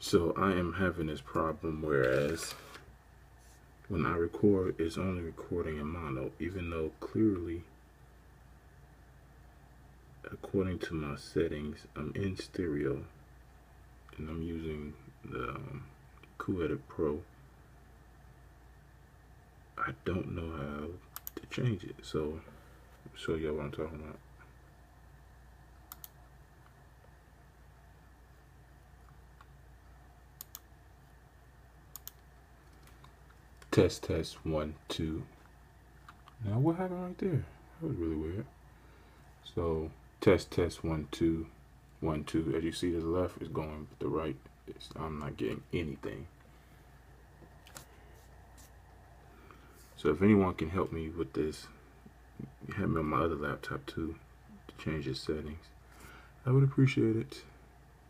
So I am having this problem, whereas when I record, it's only recording in mono, even though clearly, according to my settings, I'm in stereo and I'm using the Coedit Pro. I don't know how to change it, so I'll show y'all what I'm talking about. Test, test, 1, 2. Now what happened right there? That was really weird. So test, test, 1, 2, 1, 2. As you see, to the left is going, but the right, I'm not getting anything. So if anyone can help me with this, help me on my other laptop too to change the settings, I would appreciate it.